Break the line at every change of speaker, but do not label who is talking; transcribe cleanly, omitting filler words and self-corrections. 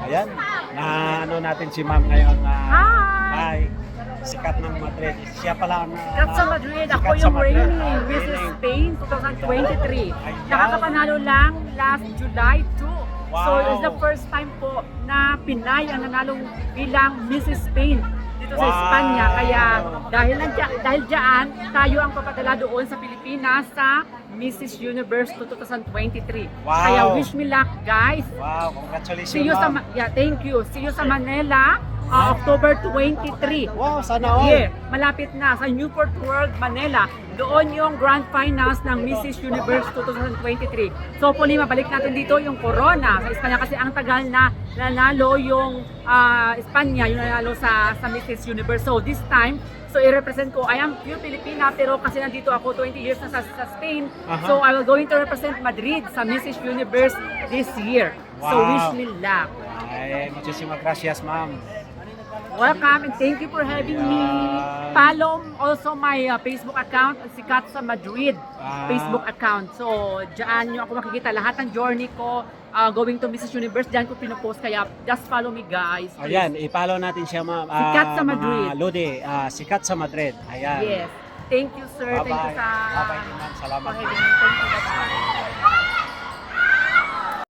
Ayan, na ano natin si ma'am ngayon.
Hi!
Hi! Sikat ng Madrid. Siya pala ang
Sikat sa Madrid. Ako
sikat sa
yung
Madrid.
reigning Mrs.
Reigning.
Spain 2023.
Ayan.
Nakakapanalo lang last July 2. So
Wow.
it's the first time po na Pinay ang nanalong bilang Mrs. Spain dito sa
Wow.
Espanya. Kaya dahil diyan, tayo ang papadala doon sa Pilipinas sa Mrs. Universe 2023.
Wow.
Kaya wish me luck, guys.
Wow, congratulations
See you sa
ma'am.
thank you. See you sa Manila, October 23.
Wow, sana all.
Yeah, malapit na sa Newport World, Manila. Doon yung Grand Finals ng Mrs. Universe 2023. So, hopefully, mabalik natin dito yung Corona sa Espanya kasi ang tagal na nanalo yung Espanya, yung nanalo sa Mrs. Universe. So, this time, so i-represent ko, I am pure Filipina pero kasi nandito ako 20 years na sa Spain. So, I will going to represent Madrid sa Mrs. Universe this year. So,
Wow.
wish me luck.
Ay, muchísimas gracias ma'am.
Welcome and thank you for having me. Follow also my Facebook account, Sikat sa Madrid Facebook account. So, diyan nyo ako makikita lahat ng journey ko going to Mrs. Universe. Diyan ko pinopost kaya just follow me guys. please.
Ayan, i-follow natin siya ma'am.
Sikat sa Madrid.
Mga Lodi, Sikat sa Madrid. Ayan.
Yes. Thank you sir. Thank you
Bye-bye.
sa
Bye-bye din ma'am. Salamat.
for having me. Thank you. Bye-bye.